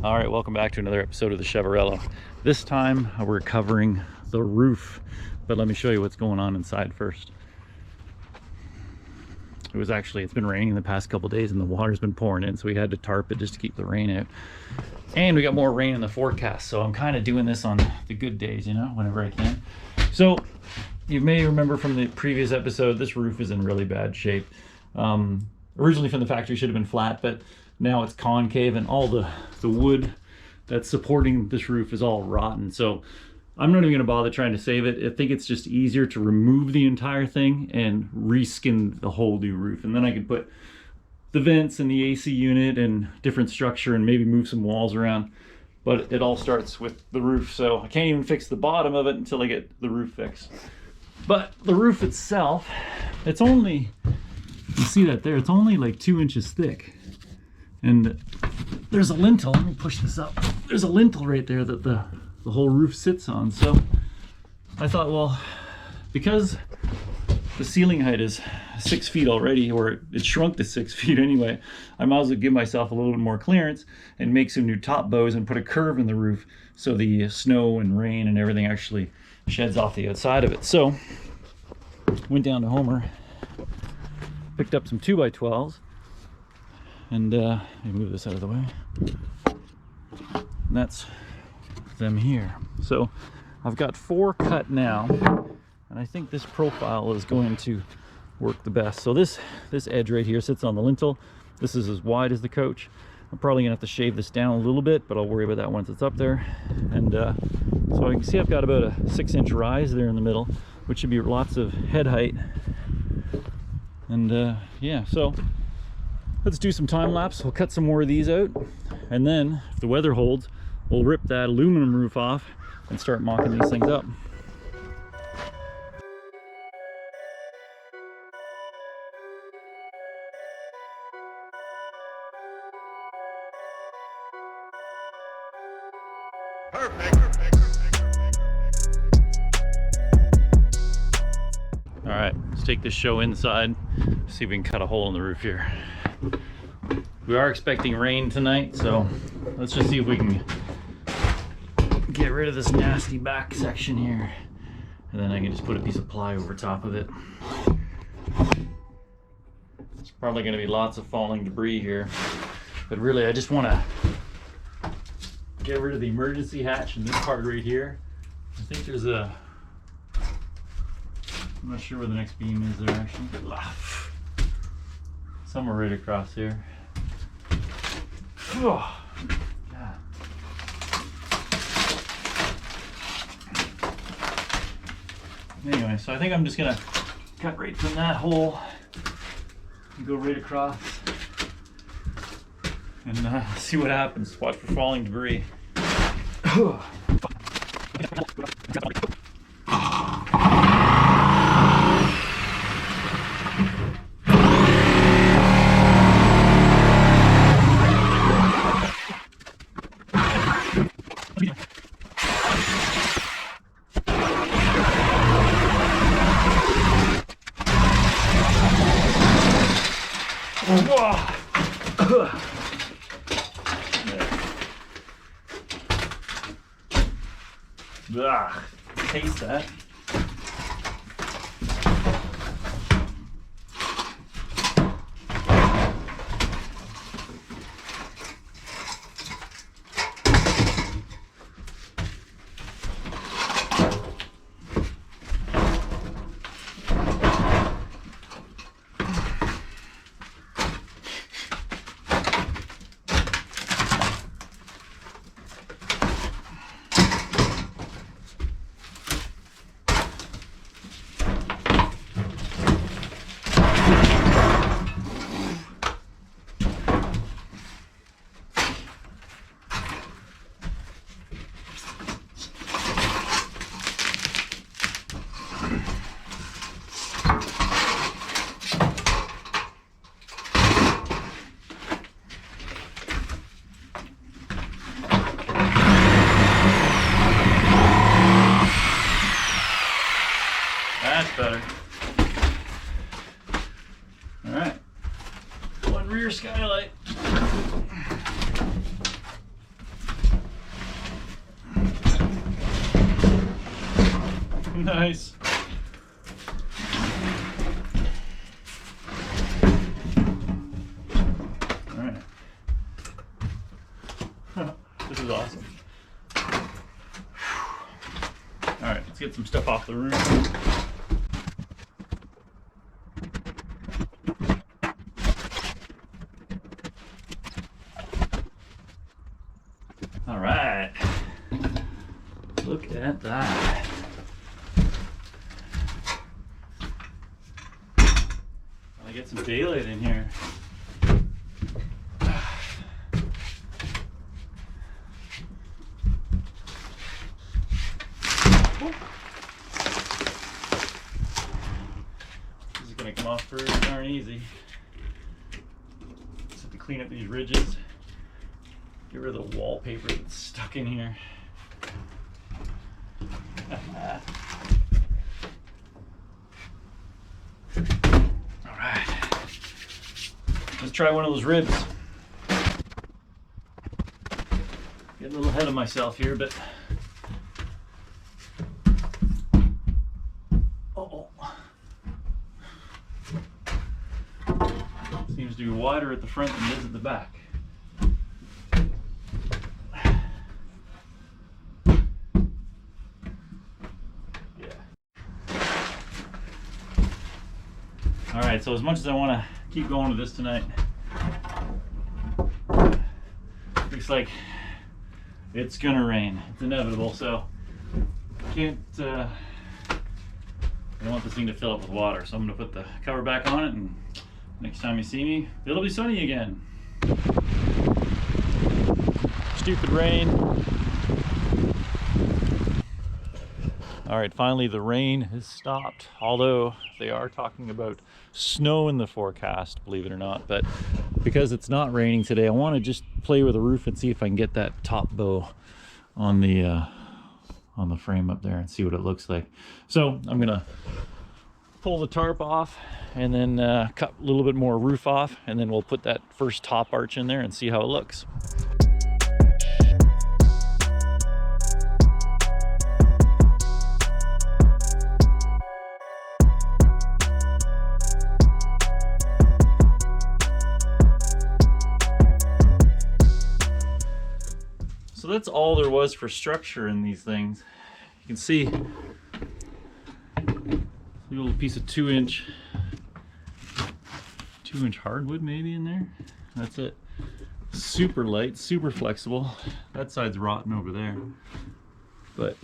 All right, welcome back to another episode of the Chevallero. This time we're covering the roof, but let me show you what's going on inside first. It's been raining the past couple days and the water's been pouring in, so we had to tarp it just to keep the rain out. And we got more rain in the forecast, so I'm kind of doing this on the good days, you know, whenever I can. So you may remember from the previous episode, this roof is in really bad shape. Originally from the factory should have been flat, but now it's concave and all the wood that's supporting this roof is all rotten. So I'm not even gonna bother trying to save it. I think it's just easier to remove the entire thing and reskin the whole new roof. And then I can put the vents and the AC unit and different structure and maybe move some walls around. But it all starts with the roof. So I can't even fix the bottom of it until I get the roof fixed. But the roof itself, it's only, you see that there, it's only like 2 inches thick. And there's a lintel, let me push this up. There's a lintel right there that the whole roof sits on. So I thought, well, because the ceiling height is 6 feet already, or it shrunk to 6 feet anyway, I might as well give myself a little bit more clearance and make some new top bows and put a curve in the roof so the snow and rain and everything actually sheds off the outside of it. So went down to Homer, picked up some 2x12s, and let me move this out of the way. And that's them here. So I've got 4 cut now, and I think this profile is going to work the best. So this edge right here sits on the lintel. This is as wide as the couch. I'm probably gonna have to shave this down a little bit, but I'll worry about that once it's up there. And so you can see I've got about a 6-inch rise there in the middle, which should be lots of head height. And yeah, so let's do some time lapse. We'll cut some more of these out, and then if the weather holds, we'll rip that aluminum roof off and start mocking these things up. All right, let's take this show inside, see if we can cut a hole in the roof here. We are expecting rain tonight, so let's just see if we can get rid of this nasty back section here. And then I can just put a piece of ply over top of it. There's probably gonna be lots of falling debris here, but really I just wanna get rid of the emergency hatch in this part right here. I think there's a, I'm not sure where the next beam is there actually. Somewhere right across here. Oh, God. Anyway, so I think I'm just gonna cut right from that hole and go right across and see what happens. Watch for falling debris. Ugh, taste that. That's better. All right, one rear skylight. Nice. All right. This is awesome. All right, let's get some stuff off the roof. All right. Look at that. I get some daylight in here. This is gonna come off pretty darn easy. Just have to clean up these ridges. Get rid of the wallpaper that's stuck in here. All right, let's try one of those ribs. Get a little ahead of myself here, but seems to be wider at the front than it is at the back. All right, so as much as I want to keep going with this tonight, looks like it's gonna rain. It's inevitable, so I don't want this thing to fill up with water, so I'm gonna put the cover back on it, and next time you see me, it'll be sunny again. Stupid rain. All right, finally the rain has stopped, although they are talking about snow in the forecast, believe it or not. But because it's not raining today, I want to just play with the roof and see if I can get that top bow on the frame up there and see what it looks like. So I'm gonna pull the tarp off and then cut a little bit more roof off, and then we'll put that first top arch in there and see how it looks. So that's all there was for structure in these things. You can see a little piece of 2-inch hardwood maybe in there. That's it. Super light, super flexible. That side's rotten over there, but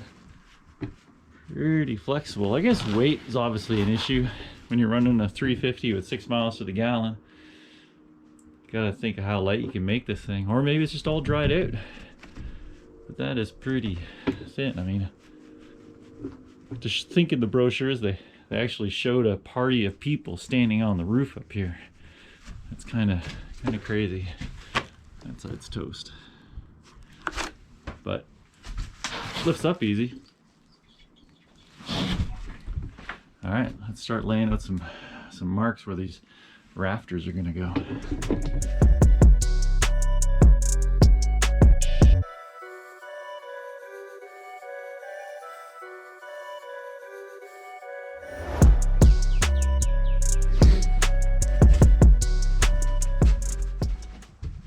pretty flexible. I guess weight is obviously an issue when you're running a 350 with 6 miles to the gallon. Gotta think of how light you can make this thing, or maybe it's just all dried out. But that is pretty thin. I mean, just think in the brochures, they actually showed a party of people standing on the roof up here. That's kind of crazy. That side's toast, but lifts up easy. All right, let's start laying out some marks where these rafters are gonna go.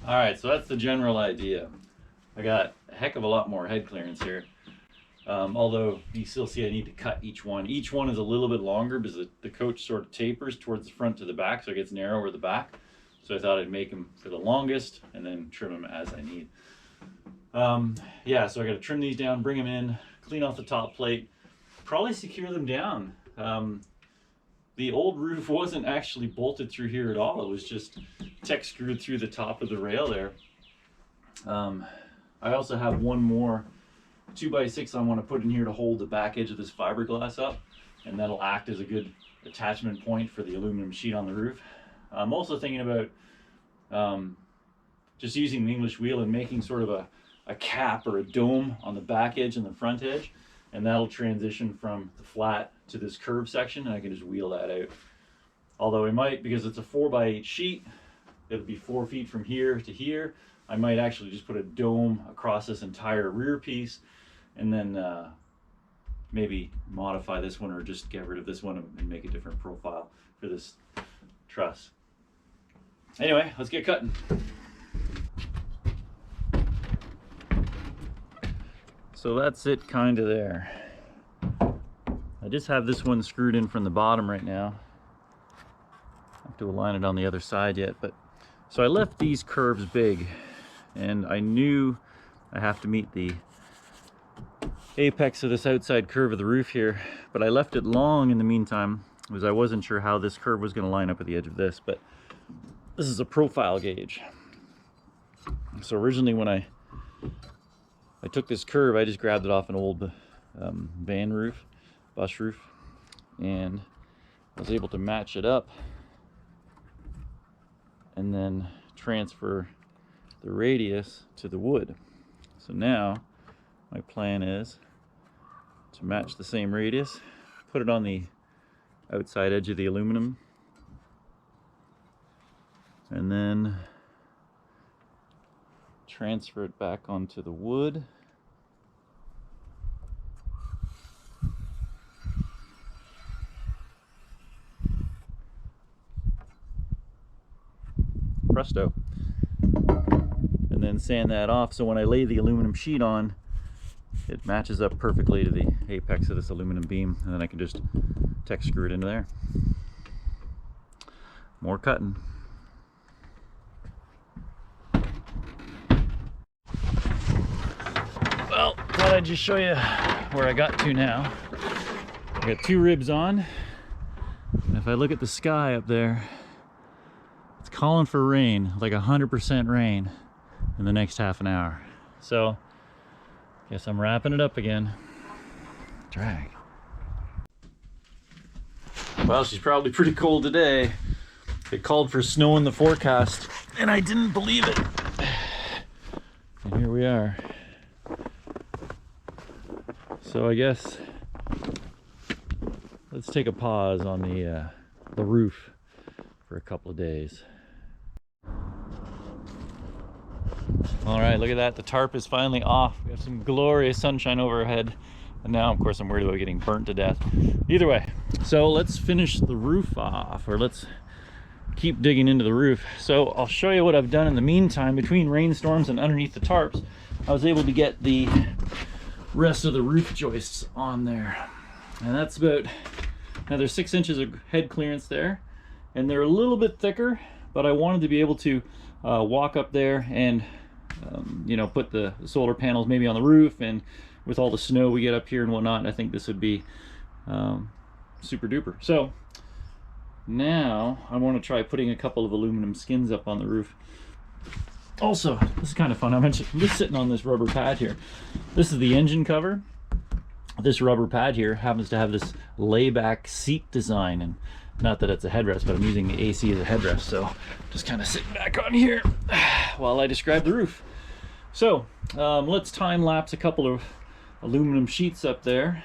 All right, so that's the general idea. I got a heck of a lot more head clearance here. Although you still see I need to cut each one. Each one is a little bit longer because the coach sort of tapers towards the front to the back, so it gets narrower at the back. So I thought I'd make them for the longest and then trim them as I need. Yeah, so I got to trim these down, bring them in, clean off the top plate, probably secure them down. The old roof wasn't actually bolted through here at all. It was just tech screwed through the top of the rail there. I also have one more 2x6 I want to put in here to hold the back edge of this fiberglass up, and that'll act as a good attachment point for the aluminum sheet on the roof. I'm also thinking about just using the English wheel and making sort of a cap or a dome on the back edge and the front edge, and that'll transition from the flat to this curved section, and I can just wheel that out. Although I might, because it's a 4x8 sheet, it'll be 4 feet from here to here, I might actually just put a dome across this entire rear piece, and then maybe modify this one or just get rid of this one and make a different profile for this truss. Anyway, let's get cutting. So that's it kind of there. I just have this one screwed in from the bottom right now. I have to align it on the other side yet, but so I left these curves big, and I knew I have to meet the apex of this outside curve of the roof here, but I left it long in the meantime because I wasn't sure how this curve was going to line up at the edge of this. But this is a profile gauge. So originally when I took this curve, I just grabbed it off an old van roof, bus roof, and I was able to match it up and then transfer the radius to the wood. So now my plan is to match the same radius, put it on the outside edge of the aluminum, and then transfer it back onto the wood. Presto. And then sand that off so when I lay the aluminum sheet on, it matches up perfectly to the apex of this aluminum beam, and then I can just Tech screw it into there. More cutting. Well, thought I'd just show you where I got to now. I got 2 ribs on, and if I look at the sky up there, it's calling for rain, like 100% rain in the next half an hour. So, guess I'm wrapping it up again. Drag. Well, she's probably pretty cold today. It called for snow in the forecast, and I didn't believe it. And here we are. So I guess let's take a pause on the roof for a couple of days. All right, look at that. The tarp is finally off. We have some glorious sunshine overhead. And now, of course, I'm worried about getting burnt to death. Either way, so let's finish the roof off, or let's keep digging into the roof. So I'll show you what I've done in the meantime. Between rainstorms and underneath the tarps, I was able to get the rest of the roof joists on there. And that's about, now there's 6 inches of head clearance there, and they're a little bit thicker, but I wanted to be able to walk up there and you know, put the solar panels maybe on the roof, and with all the snow we get up here and whatnot, I think this would be super duper. So now I want to try putting a couple of aluminum skins up on the roof. Also, this is kind of fun. I'm just sitting on this rubber pad here. This is the engine cover. This rubber pad here happens to have this layback seat design, and not that it's a headrest, but I'm using the AC as a headrest, so just kind of sitting back on here while I describe the roof. So let's time lapse a couple of aluminum sheets up there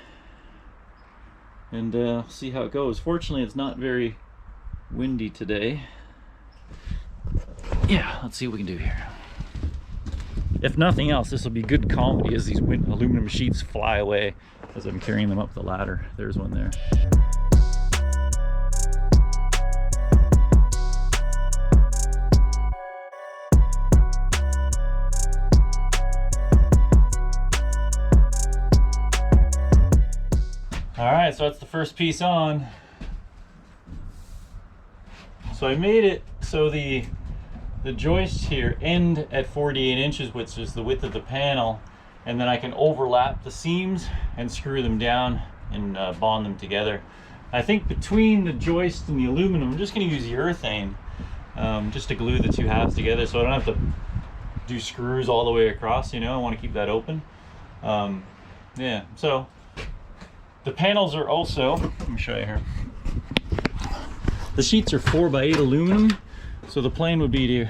and see how it goes. Fortunately, it's not very windy today. Yeah, let's see what we can do here. If nothing else, this will be good comedy as these aluminum sheets fly away as I'm carrying them up the ladder. There's one there. All right, so that's the first piece on. So I made it so the joists here end at 48 inches, which is the width of the panel, and then I can overlap the seams and screw them down and bond them together. I think between the joist and the aluminum, I'm just going to use urethane just to glue the 2 halves together, so I don't have to do screws all the way across. You know, I want to keep that open. Yeah, so the panels are also, let me show you here. The sheets are 4x8 aluminum, so the plan would be to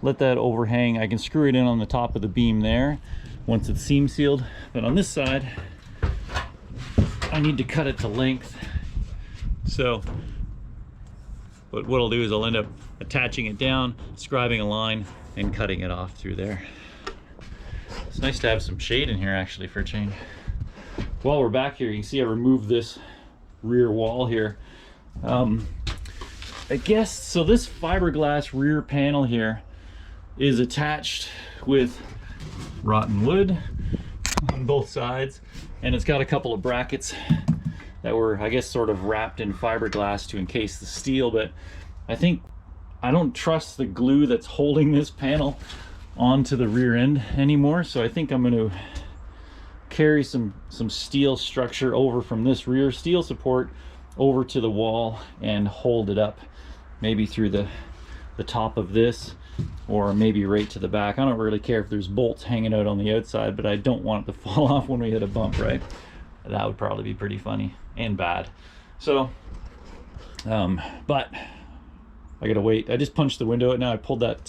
let that overhang. I can screw it in on the top of the beam there once it's seam sealed, but on this side I need to cut it to length. So but what I'll do is I'll end up attaching it down, scribing a line, and cutting it off through there. It's nice to have some shade in here actually for a change. while we're back here, you can see I removed this rear wall here. I guess, so this fiberglass rear panel here is attached with rotten wood on both sides, and it's got a couple of brackets that were, I guess, sort of wrapped in fiberglass to encase the steel, but I don't trust the glue that's holding this panel onto the rear end anymore, so I think I'm going to carry some steel structure over from this rear steel support over to the wall and hold it up, maybe through the top of this, or maybe right to the back. I don't really care if there's bolts hanging out on the outside, but I don't want it to fall off when we hit a bump, right? That would probably be pretty funny and bad. So but I gotta wait. I just punched the window out now. I pulled that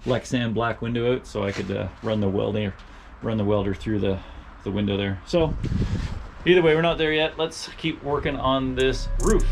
Lexan black window out so I could run the welder through the window there. So either way, we're not there yet. Let's keep working on this roof.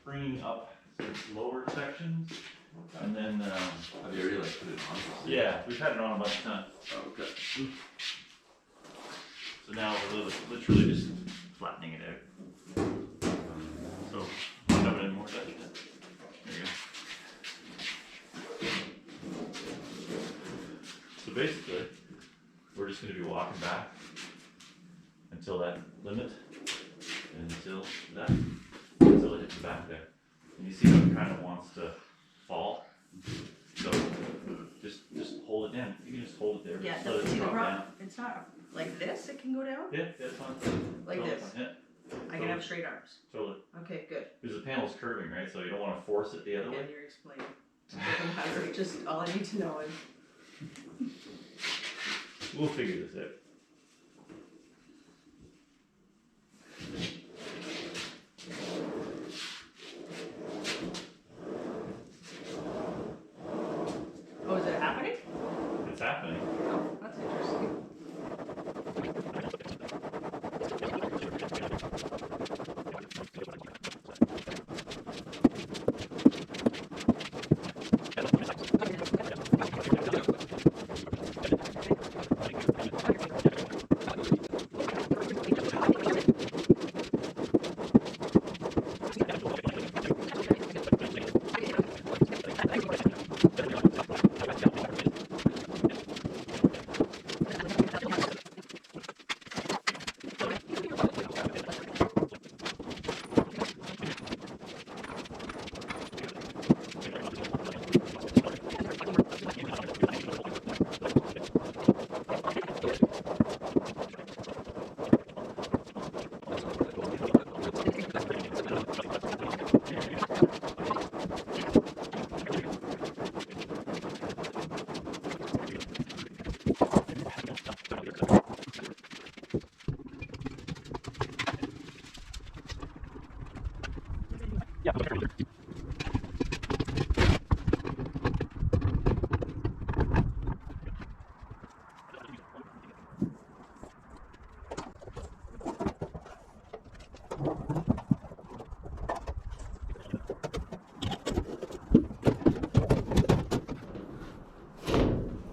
Bringing up lower sections, and then have you already like put it on? Yeah, we've had it on a bunch of times. Oh, okay. So now we're literally just flattening it out. So don't have it anymore. There you go. So basically, we're just going to be walking back until that limit, and until it hits the back there. And you see how it kind of wants to fall. So just hold it down. You can just hold it there. Yeah, let it see the drop problem? down. It's not like this, it can go down? Yeah, that's fine. Like Totally this? fine. Yeah, I can have straight arms. totally. Okay, good. Because the panel's curving, right? So you don't want to force it the other way. And you're explaining. It doesn't matter, just all I need to know is. We'll figure this out. Oh, is it happening? It's happening. Oh, that's interesting.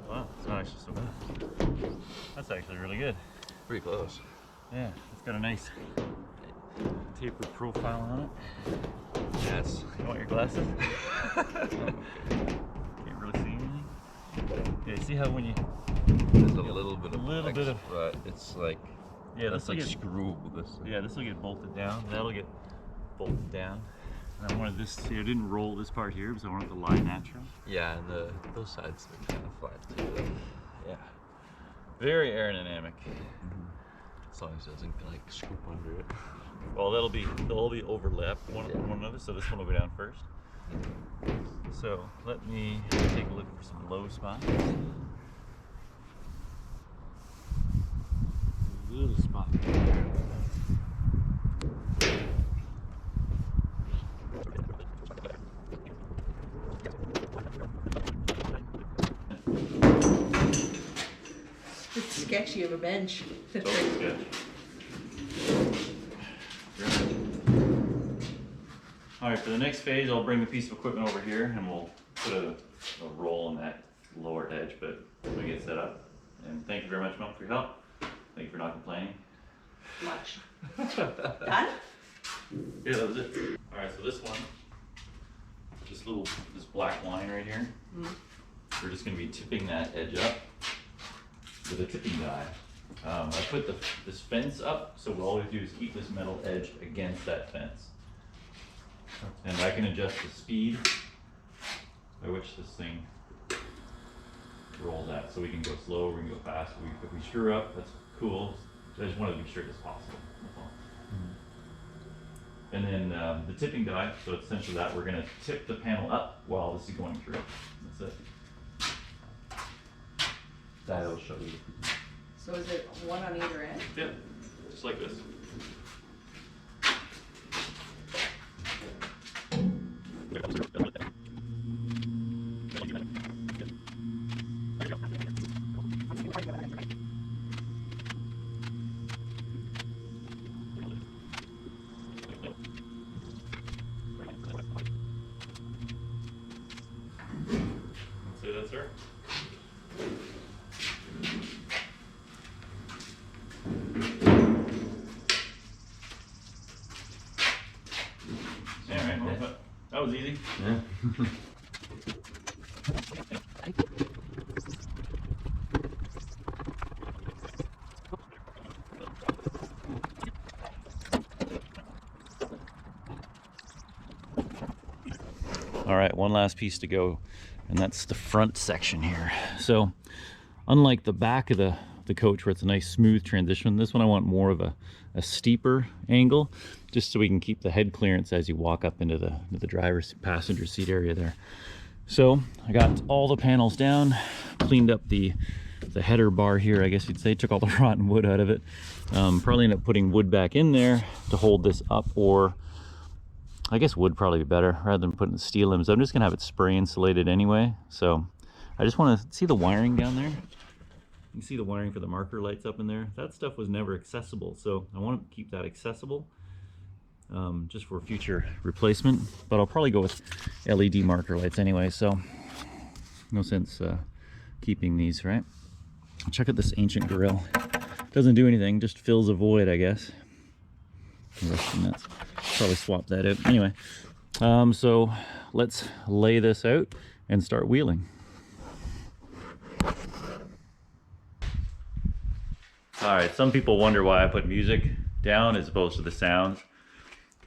Wow, it's not actually so bad. That's actually really good. Pretty close. Yeah, it's got a nice tapered profile on it. Yes. You want your glasses? Can't really see anything. Yeah, see how when you There's a little bit of but it's like, yeah, that's like screw with this. Yeah, this will get bolted down. That'll get bolted down. And I wanted this. See, I didn't roll this part here because I wanted it to lie natural. Yeah, and those sides are kind of flat too. Yeah, very aerodynamic. As long as it doesn't like scoop under it. Well, they'll all be overlapped one another. So this one will go down first. So let me take a look for some low spots. Little spot. It's sketchy of a bench. Totally sketch. All right, for the next phase, I'll bring the piece of equipment over here and we'll put a roll on that lower edge, but we get set up. And thank you very much, Mom, for your help. Thank you for not complaining. Much. Done? Yeah, that was it. All right, so this one, this black line right here, we're just gonna be tipping that edge up with a tipping die. I put this fence up, so all we have to do is keep this metal edge against that fence. And I can adjust the speed by which this thing rolls at. So we can go slow, we can go fast. If we screw up, that's cool. I just want to be sure as possible. That's all. And then the tipping die, so it's essentially that we're going to tip the panel up while this is going through. That's it. That'll show you. So is it one on either end? Yep, just like this. Say that, sir. That was easy. Yeah. All right, one last piece to go, and that's the front section here. So unlike the back of the coach where it's a nice smooth transition, this one I want more of a steeper angle, just so we can keep the head clearance as you walk up into the driver's passenger seat area there. So I got all the panels down, cleaned up the header bar here, I guess you'd say, took all the rotten wood out of it. Probably end up putting wood back in there to hold this up, or I guess wood probably be better rather than putting the steel limbs. I'm just gonna have it spray insulated anyway. So I just want to see the wiring down there. You can see the wiring for the marker lights up in there. That stuff was never accessible, so I want to keep that accessible just for future replacement. But I'll probably go with LED marker lights anyway, so no sense keeping these, right? Check out this ancient grill. Doesn't do anything, just fills a void, I guess. Nuts. Probably swap that out. Anyway, so let's lay this out and start wheeling. All right, some people wonder why I put music down as opposed to the sounds,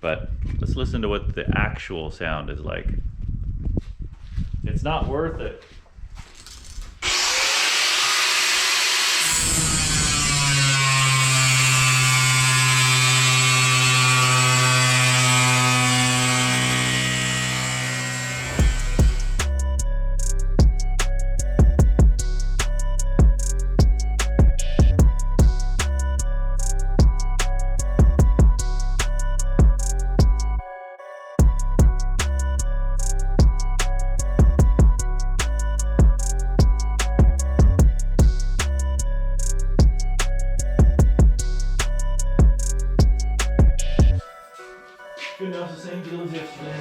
but let's listen to what the actual sound is like. It's not worth it. Good enough, the same deal as yesterday.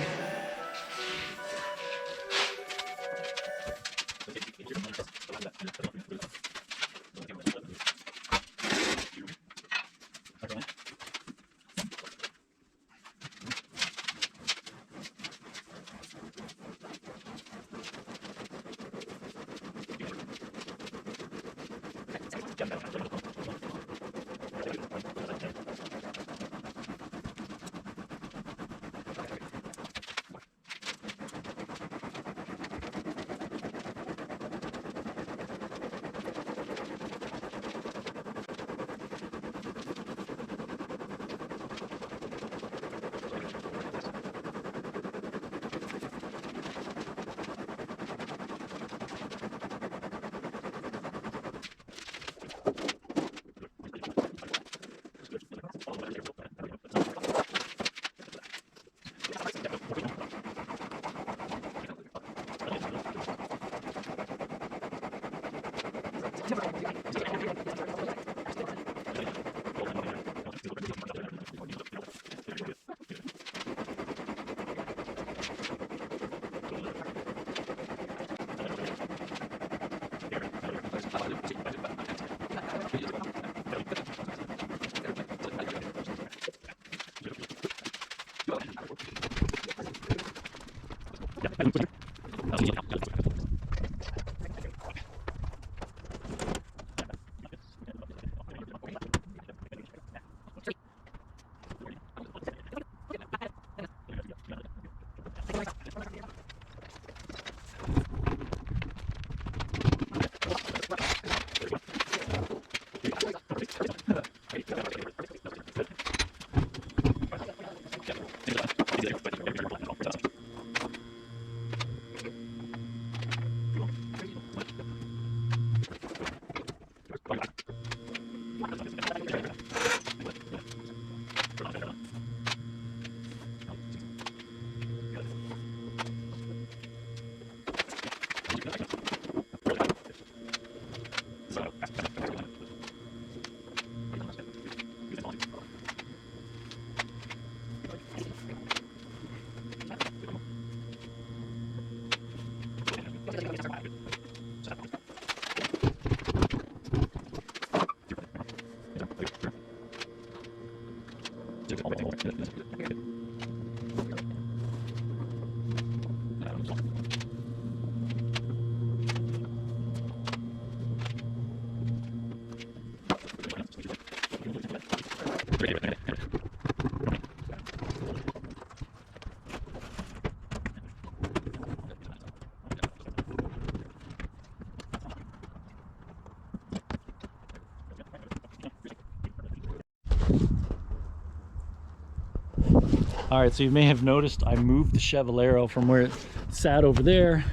All right, so you may have noticed I moved the Chevallero from where it sat over there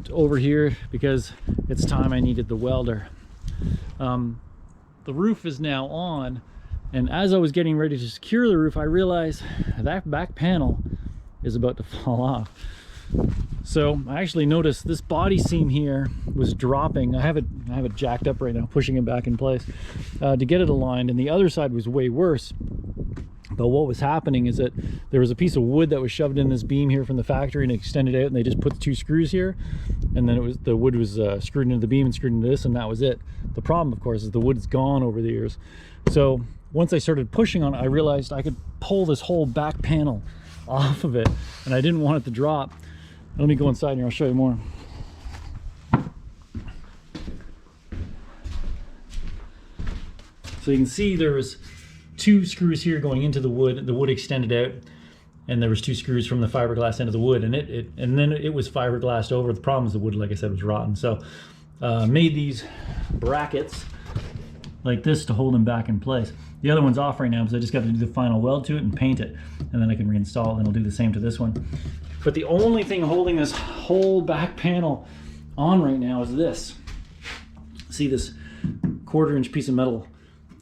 to over here because it's time I needed the welder. The roof is now on, and as I was getting ready to secure the roof, I realized that back panel is about to fall off. So I actually noticed this body seam here was dropping. I have it jacked up right now, pushing it back in place to get it aligned, and the other side was way worse. But what was happening is that there was a piece of wood that was shoved in this beam here from the factory and extended out, and they just put the two screws here, and then the wood was screwed into the beam and screwed into this, and that was it. The problem, of course, is the wood's gone over the years. So once I started pushing on it, I realized I could pull this whole back panel off of it, and I didn't want it to drop. Let me go inside here, I'll show you more. So you can see there was two screws here going into the wood extended out, and there was two screws from the fiberglass end of the wood, and then it was fiberglassed over. The problem is the wood, like I said, was rotten. So made these brackets like this to hold them back in place. The other one's off right now because I just got to do the final weld to it and paint it, and then I can reinstall it, and I'll do the same to this one. But the only thing holding this whole back panel on right now is this. See this 1/4-inch piece of metal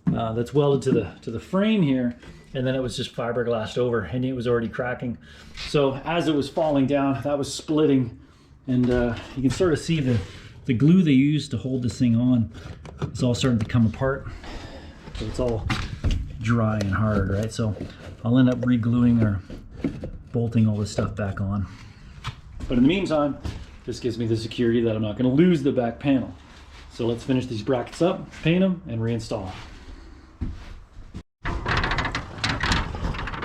that's welded to the frame here, and then it was just fiberglassed over, and it was already cracking. So as it was falling down, that was splitting, and you can sort of see the glue they used to hold this thing on. It's all starting to come apart. So it's all dry and hard, right? So I'll end up re-gluing or bolting all this stuff back on. But in the meantime, this gives me the security that I'm not going to lose the back panel. So let's finish these brackets up, paint them, and reinstall.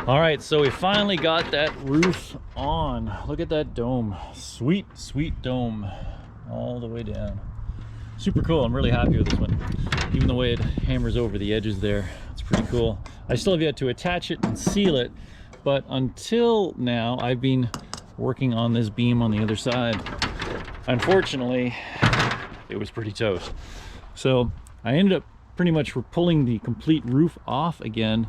All right, so we finally got that roof on. Look at that dome. Sweet, sweet dome all the way down. Super cool. I'm really happy with this one. Even the way it hammers over the edges there, it's pretty cool. I still have yet to attach it and seal it, but until now, I've been working on this beam on the other side. Unfortunately, it was pretty toast. So I ended up pretty much pulling the complete roof off again.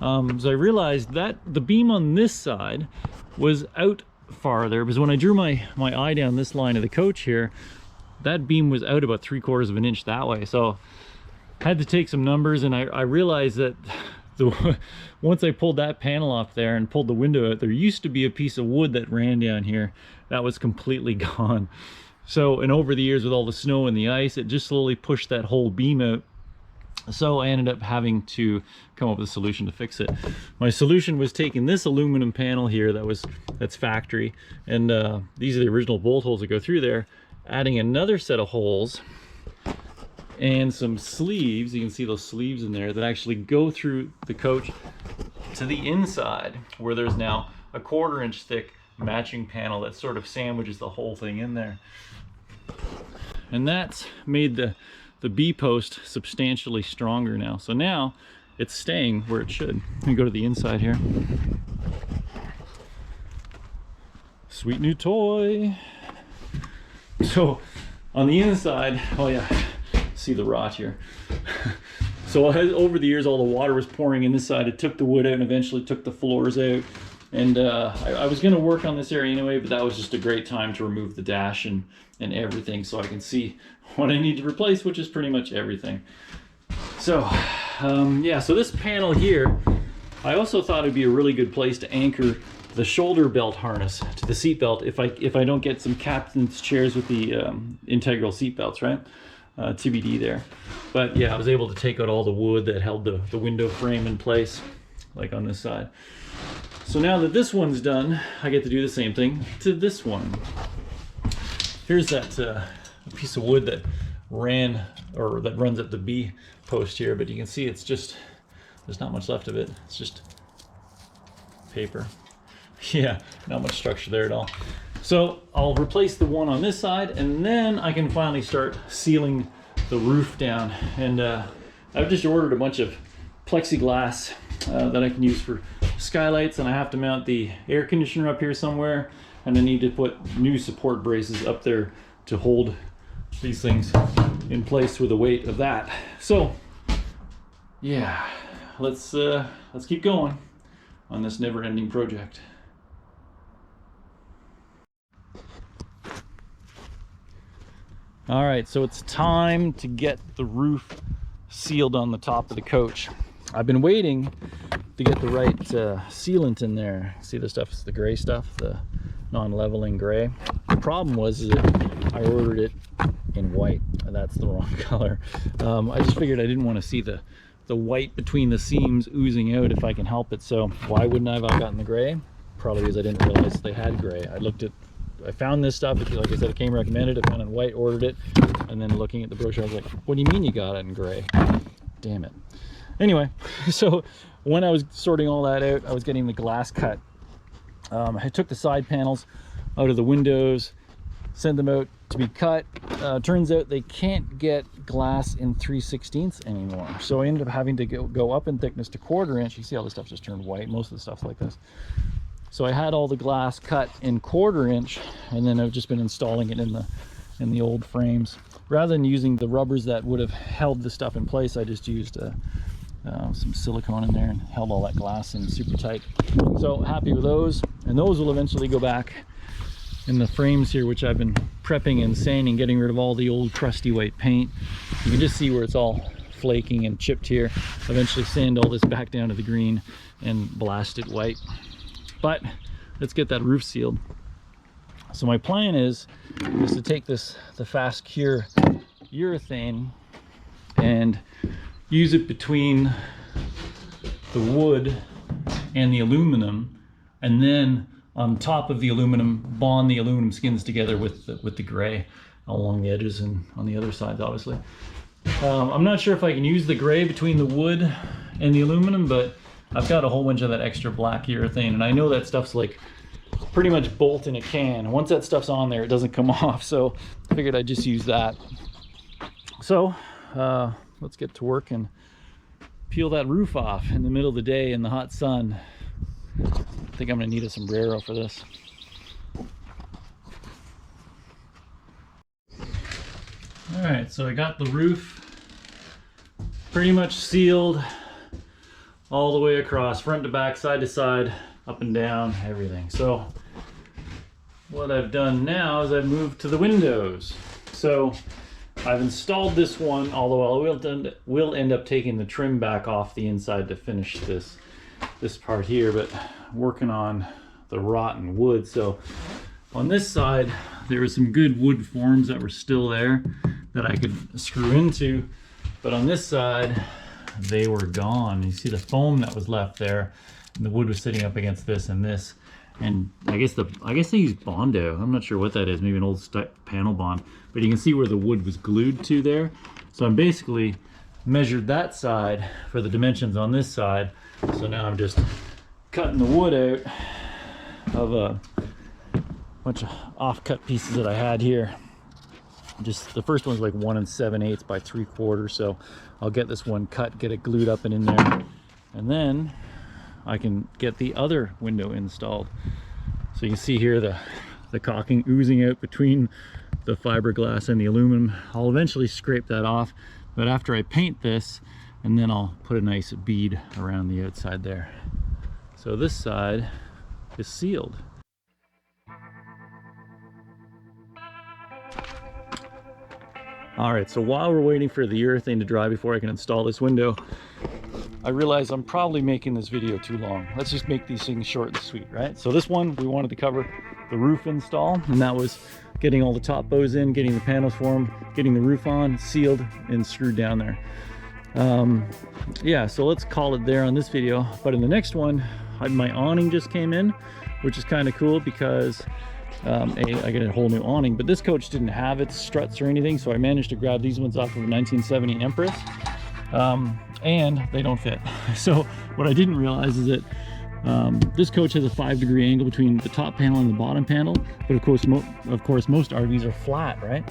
So I realized that the beam on this side was out farther, because when I drew my eye down this line of the coach here, that beam was out about 3/4 of an inch that way. So I had to take some numbers, and I realized that once I pulled that panel off there and pulled the window out, there used to be a piece of wood that ran down here that was completely gone. So, and over the years with all the snow and the ice, it just slowly pushed that whole beam out. So I ended up having to come up with a solution to fix it. My solution was taking this aluminum panel here that's factory, and these are the original bolt holes that go through there, adding another set of holes and some sleeves. You can see those sleeves in there that actually go through the coach to the inside, where there's now a 1/4 inch thick matching panel that sort of sandwiches the whole thing in there. And that's made the B post substantially stronger now. So now it's staying where it should. Let me go to the inside here. Sweet new toy. So on the inside, oh yeah, see the rot here. So over the years, all the water was pouring in this side. It took the wood out and eventually took the floors out. And I was gonna work on this area anyway, but that was just a great time to remove the dash and everything, so I can see what I need to replace, which is pretty much everything. So yeah, so this panel here, I also thought it'd be a really good place to anchor the shoulder belt harness to the seat belt if I don't get some captain's chairs with the integral seat belts, right? TBD there. But yeah, I was able to take out all the wood that held the window frame in place, like on this side. So now that this one's done, I get to do the same thing to this one. Here's that piece of wood that runs at the B post here, but you can see it's just, there's not much left of it. It's just paper. Yeah, not much structure there at all. So I'll replace the one on this side, and then I can finally start sealing the roof down. And I've just ordered a bunch of plexiglass that I can use for skylights, and I have to mount the air conditioner up here somewhere, and I need to put new support braces up there to hold these things in place with the weight of that. So yeah, let's keep going on this never-ending project. All right, so it's time to get the roof sealed on the top of the coach. I've been waiting to get the right sealant in there. See the stuff, it's the gray stuff, the non-leveling gray. The problem was that I ordered it in white, and that's the wrong color. I just figured I didn't want to see the white between the seams oozing out if I can help it. So why wouldn't I have gotten the gray? Probably because I didn't realize they had gray. I found this stuff, like I said, it came recommended. I found it in white, ordered it, and then looking at the brochure, I was like, what do you mean you got it in gray? Damn it. Anyway, so when I was sorting all that out, I was getting the glass cut. I took the side panels out of the windows, sent them out to be cut. Turns out they can't get glass in 3/16 anymore. So I ended up having to go up in thickness to 1/4 inch. You see all the stuff just turned white. Most of the stuff's like this. So I had all the glass cut in 1/4 inch, and then I've just been installing it in the old frames. Rather than using the rubbers that would have held the stuff in place, I just used some silicone in there and held all that glass in super tight. So happy with those, and those will eventually go back in the frames here, which I've been prepping and sanding, getting rid of all the old crusty white paint. You can just see where it's all flaking and chipped here. Eventually sand all this back down to the green and blast it white. But let's get that roof sealed. So my plan is to take the fast cure urethane and use it between the wood and the aluminum, and then on top of the aluminum, bond the aluminum skins together with the gray along the edges and on the other sides, obviously. I'm not sure if I can use the gray between the wood and the aluminum, but I've got a whole bunch of that extra black urethane, and I know that stuff's like pretty much bolt in a can. Once that stuff's on there, it doesn't come off, so I figured I'd just use that. So let's get to work and peel that roof off in the middle of the day in the hot sun. I think I'm gonna need a sombrero for this. All right, so I got the roof pretty much sealed all the way across, front to back, side to side, up and down, everything. So what I've done now is I've moved to the windows. So I've installed this one, although I will end up taking the trim back off the inside to finish this part here, but working on the rotten wood. So on this side, there were some good wood forms that were still there that I could screw into, but on this side, they were gone. You see the foam that was left there, and the wood was sitting up against this and this. And I guess they used Bondo. I'm not sure what that is, maybe an old panel bond, but you can see where the wood was glued to there. So I'm basically measured that side for the dimensions on this side. So now I'm just cutting the wood out of bunch of off-cut pieces that I had here. Just the first one's like 1 7/8 by 3/4, so I'll get this one cut, get it glued up and in there, and then I can get the other window installed. So you can see here the caulking oozing out between the fiberglass and the aluminum. I'll eventually scrape that off, but after I paint this, and then I'll put a nice bead around the outside there. So this side is sealed. All right, so while we're waiting for the urethane to dry before I can install this window, I realize I'm probably making this video too long. Let's just make these things short and sweet, right? So this one, we wanted to cover the roof install, and that was getting all the top bows in, getting the panels formed, getting the roof on, sealed, and screwed down there. Yeah, so let's call it there on this video. But in the next one, my awning just came in, which is kind of cool because I get a whole new awning, but this coach didn't have its struts or anything, so I managed to grab these ones off of a 1970 Empress, and they don't fit. So what I didn't realize is that this coach has a 5-degree angle between the top panel and the bottom panel, but of course most RVs are flat, right?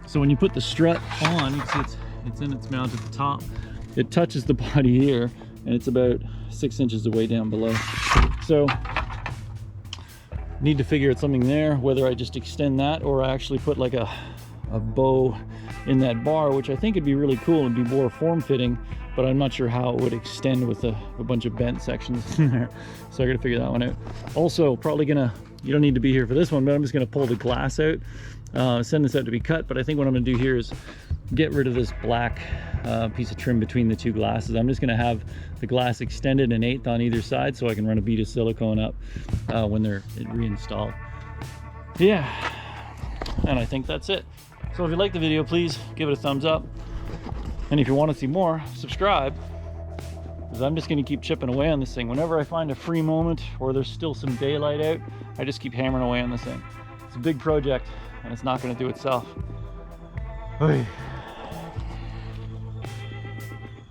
So when you put the strut on, you can see it's in its mount at the top. It touches the body here, and it's about 6 inches away down below. So need to figure out something there, whether I just extend that or I actually put like a bow in that bar, which I think would be really cool and be more form-fitting, but I'm not sure how it would extend with a bunch of bent sections in there. So I gotta figure that one out. Also, probably gonna, you don't need to be here for this one, but I'm just gonna pull the glass out, send this out to be cut. But I think what I'm gonna do here is get rid of this black piece of trim between the two glasses. I'm just gonna have the glass extended 1/8 on either side so I can run a bead of silicone up when they're reinstalled. Yeah, and I think that's it. So if you like the video, please give it a thumbs up. And if you want to see more, subscribe, because I'm just going to keep chipping away on this thing. Whenever I find a free moment or there's still some daylight out, I just keep hammering away on this thing. It's a big project and it's not going to do itself. Oy.